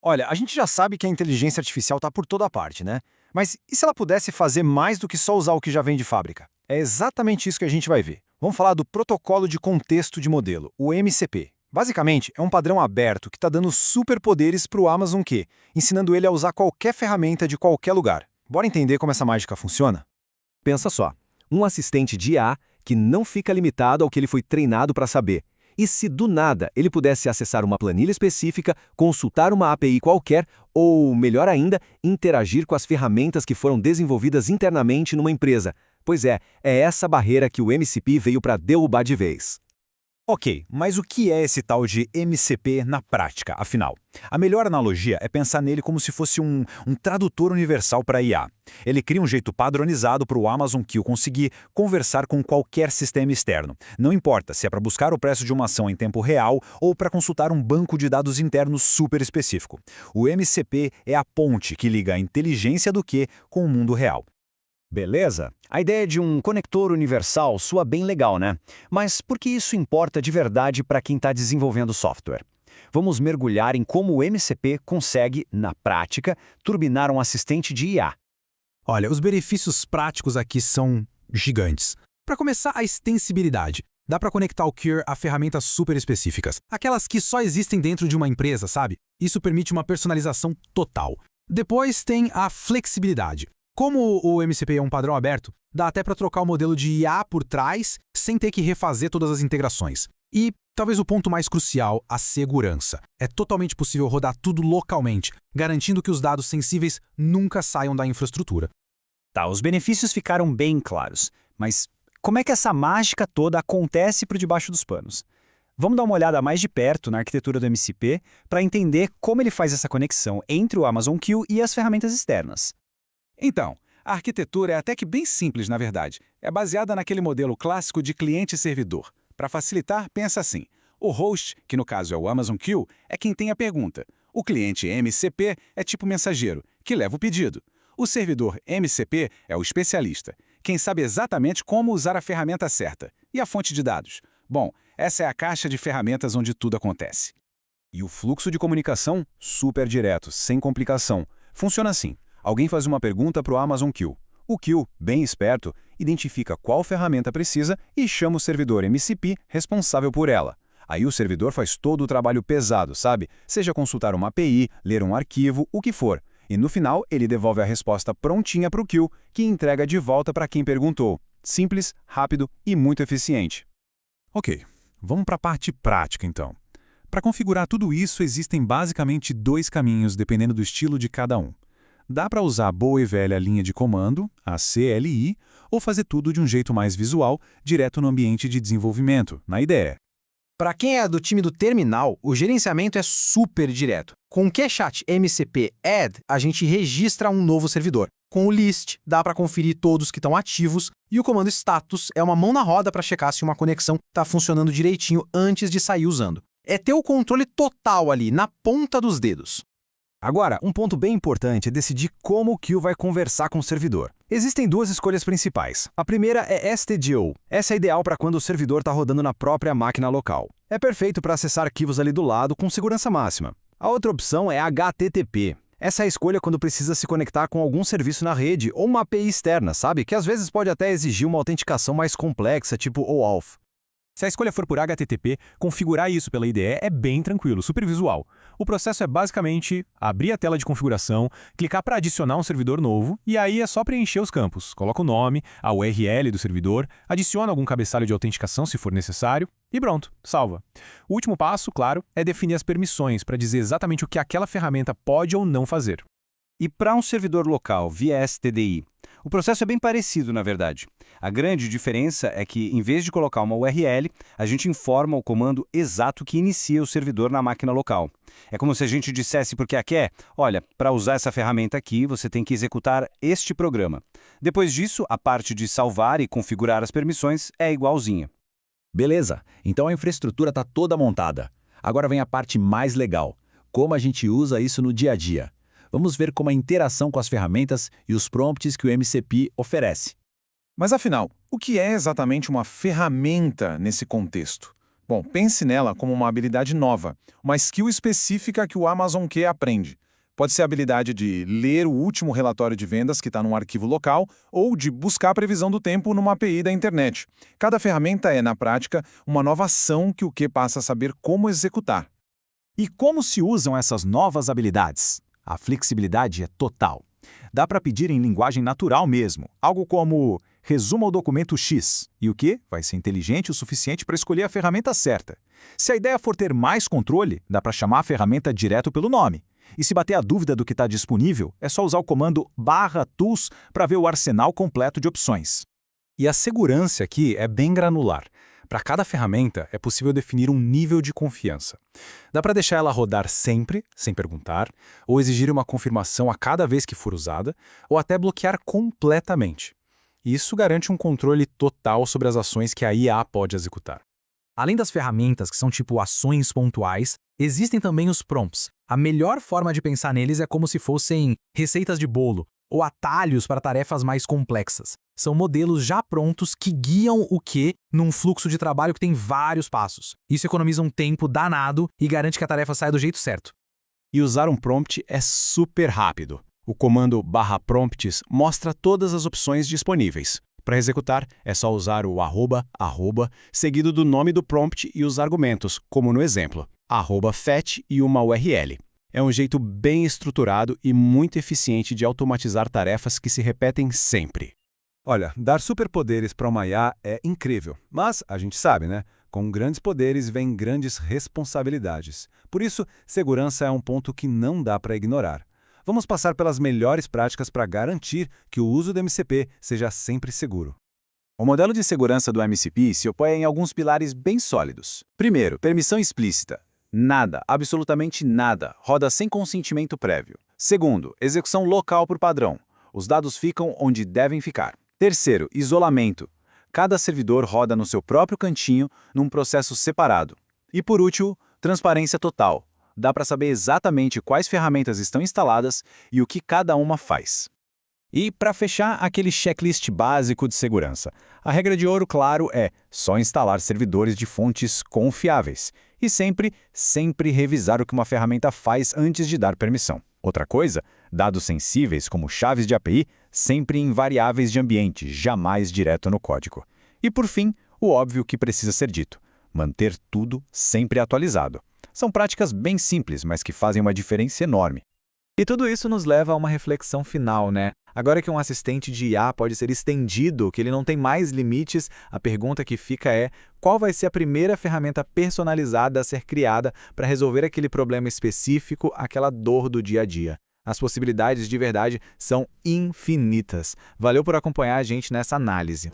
Olha, a gente já sabe que a inteligência artificial está por toda parte, né? Mas e se ela pudesse fazer mais do que só usar o que já vem de fábrica? É exatamente isso que a gente vai ver. Vamos falar do Protocolo de Contexto de Modelo, o MCP. Basicamente, é um padrão aberto que está dando superpoderes para o Amazon Q, ensinando ele a usar qualquer ferramenta de qualquer lugar. Bora entender como essa mágica funciona? Pensa só, um assistente de IA que não fica limitado ao que ele foi treinado para saber. E se do nada ele pudesse acessar uma planilha específica, consultar uma API qualquer ou, melhor ainda, interagir com as ferramentas que foram desenvolvidas internamente numa empresa? Pois é essa barreira que o MCP veio para derrubar de vez. Ok, mas o que é esse tal de MCP na prática, afinal? A melhor analogia é pensar nele como se fosse um tradutor universal para IA. Ele cria um jeito padronizado para o Amazon Q conseguir conversar com qualquer sistema externo. Não importa se é para buscar o preço de uma ação em tempo real ou para consultar um banco de dados internos super específico. O MCP é a ponte que liga a inteligência do Q com o mundo real. Beleza? A ideia de um conector universal soa bem legal, né? Mas por que isso importa de verdade para quem está desenvolvendo software? Vamos mergulhar em como o MCP consegue, na prática, turbinar um assistente de IA. Olha, os benefícios práticos aqui são gigantes. Para começar, a extensibilidade. Dá para conectar o Cure a ferramentas super específicas, aquelas que só existem dentro de uma empresa, sabe? Isso permite uma personalização total. Depois tem a flexibilidade. Como o MCP é um padrão aberto, dá até para trocar o modelo de IA por trás sem ter que refazer todas as integrações. E talvez o ponto mais crucial, a segurança. É totalmente possível rodar tudo localmente, garantindo que os dados sensíveis nunca saiam da infraestrutura. Tá, os benefícios ficaram bem claros, mas como é que essa mágica toda acontece por debaixo dos panos? Vamos dar uma olhada mais de perto na arquitetura do MCP para entender como ele faz essa conexão entre o Amazon Q e as ferramentas externas. Então, a arquitetura é até que bem simples, na verdade. É baseada naquele modelo clássico de cliente-servidor. Para facilitar, pensa assim. O host, que no caso é o Amazon Q, é quem tem a pergunta. O cliente MCP é tipo mensageiro, que leva o pedido. O servidor MCP é o especialista, quem sabe exatamente como usar a ferramenta certa. E a fonte de dados? Bom, essa é a caixa de ferramentas onde tudo acontece. E o fluxo de comunicação? Super direto, sem complicação. Funciona assim. Alguém faz uma pergunta para o Amazon Q. O Q, bem esperto, identifica qual ferramenta precisa e chama o servidor MCP responsável por ela. Aí o servidor faz todo o trabalho pesado, sabe? Seja consultar uma API, ler um arquivo, o que for. E no final, ele devolve a resposta prontinha para o Q, que entrega de volta para quem perguntou. Simples, rápido e muito eficiente. Ok, vamos para a parte prática então. Para configurar tudo isso, existem basicamente dois caminhos, dependendo do estilo de cada um. Dá para usar a boa e velha linha de comando, a CLI, ou fazer tudo de um jeito mais visual, direto no ambiente de desenvolvimento, na IDE. Para quem é do time do terminal, o gerenciamento é super direto. Com o QChat MCP Add, a gente registra um novo servidor. Com o List, dá para conferir todos que estão ativos, e o comando Status é uma mão na roda para checar se uma conexão está funcionando direitinho antes de sair usando. É ter o controle total ali, na ponta dos dedos. Agora, um ponto bem importante é decidir como o Q vai conversar com o servidor. Existem duas escolhas principais. A primeira é STGO. Essa é ideal para quando o servidor está rodando na própria máquina local. É perfeito para acessar arquivos ali do lado com segurança máxima. A outra opção é HTTP. Essa é a escolha quando precisa se conectar com algum serviço na rede ou uma API externa, sabe? Que às vezes pode até exigir uma autenticação mais complexa, tipo OAuth. Se a escolha for por HTTP, configurar isso pela IDE é bem tranquilo, super visual. O processo é basicamente abrir a tela de configuração, clicar para adicionar um servidor novo, e aí é só preencher os campos. Coloca o nome, a URL do servidor, adiciona algum cabeçalho de autenticação se for necessário, e pronto, salva. O último passo, claro, é definir as permissões para dizer exatamente o que aquela ferramenta pode ou não fazer. E para um servidor local via STDI, o processo é bem parecido, na verdade. A grande diferença é que, em vez de colocar uma URL, a gente informa o comando exato que inicia o servidor na máquina local. É como se a gente dissesse porque aqui olha, para usar essa ferramenta aqui, você tem que executar este programa. Depois disso, a parte de salvar e configurar as permissões é igualzinha. Beleza, então a infraestrutura está toda montada. Agora vem a parte mais legal, como a gente usa isso no dia a dia. Vamos ver como a interação com as ferramentas e os prompts que o MCP oferece. Mas afinal, o que é exatamente uma ferramenta nesse contexto? Bom, pense nela como uma habilidade nova, uma skill específica que o Amazon Q aprende. Pode ser a habilidade de ler o último relatório de vendas que está num arquivo local ou de buscar a previsão do tempo numa API da internet. Cada ferramenta é, na prática, uma nova ação que o Q passa a saber como executar. E como se usam essas novas habilidades? A flexibilidade é total. Dá para pedir em linguagem natural mesmo, algo como resuma o documento X, e o Q vai ser inteligente o suficiente para escolher a ferramenta certa. Se a ideia for ter mais controle, dá para chamar a ferramenta direto pelo nome. E se bater a dúvida do que está disponível, é só usar o comando /tools para ver o arsenal completo de opções. E a segurança aqui é bem granular. Para cada ferramenta, é possível definir um nível de confiança. Dá para deixar ela rodar sempre, sem perguntar, ou exigir uma confirmação a cada vez que for usada, ou até bloquear completamente. Isso garante um controle total sobre as ações que a IA pode executar. Além das ferramentas que são tipo ações pontuais, existem também os prompts. A melhor forma de pensar neles é como se fossem receitas de bolo ou atalhos para tarefas mais complexas. São modelos já prontos que guiam o Q num fluxo de trabalho que tem vários passos. Isso economiza um tempo danado e garante que a tarefa saia do jeito certo. E usar um prompt é super rápido. O comando /prompts mostra todas as opções disponíveis. Para executar, é só usar o @, seguido do nome do prompt e os argumentos, como no exemplo, @fetch e uma URL. É um jeito bem estruturado e muito eficiente de automatizar tarefas que se repetem sempre. Olha, dar superpoderes para uma IA é incrível, mas a gente sabe, né? Com grandes poderes vem grandes responsabilidades. Por isso, segurança é um ponto que não dá para ignorar. Vamos passar pelas melhores práticas para garantir que o uso do MCP seja sempre seguro. O modelo de segurança do MCP se opõe em alguns pilares bem sólidos. Primeiro, permissão explícita. Nada, absolutamente nada, roda sem consentimento prévio. Segundo, execução local por padrão. Os dados ficam onde devem ficar. Terceiro, isolamento. Cada servidor roda no seu próprio cantinho, num processo separado. E por último, transparência total. Dá para saber exatamente quais ferramentas estão instaladas e o que cada uma faz. E, para fechar, aquele checklist básico de segurança. A regra de ouro, claro, é só instalar servidores de fontes confiáveis. E sempre revisar o que uma ferramenta faz antes de dar permissão. Outra coisa, dados sensíveis como chaves de API, sempre em variáveis de ambiente, jamais direto no código. E, por fim, o óbvio que precisa ser dito. Manter tudo sempre atualizado. São práticas bem simples, mas que fazem uma diferença enorme. E tudo isso nos leva a uma reflexão final, né? Agora que um assistente de IA pode ser estendido, que ele não tem mais limites, a pergunta que fica é: qual vai ser a primeira ferramenta personalizada a ser criada para resolver aquele problema específico, aquela dor do dia a dia? As possibilidades de verdade são infinitas. Valeu por acompanhar a gente nessa análise.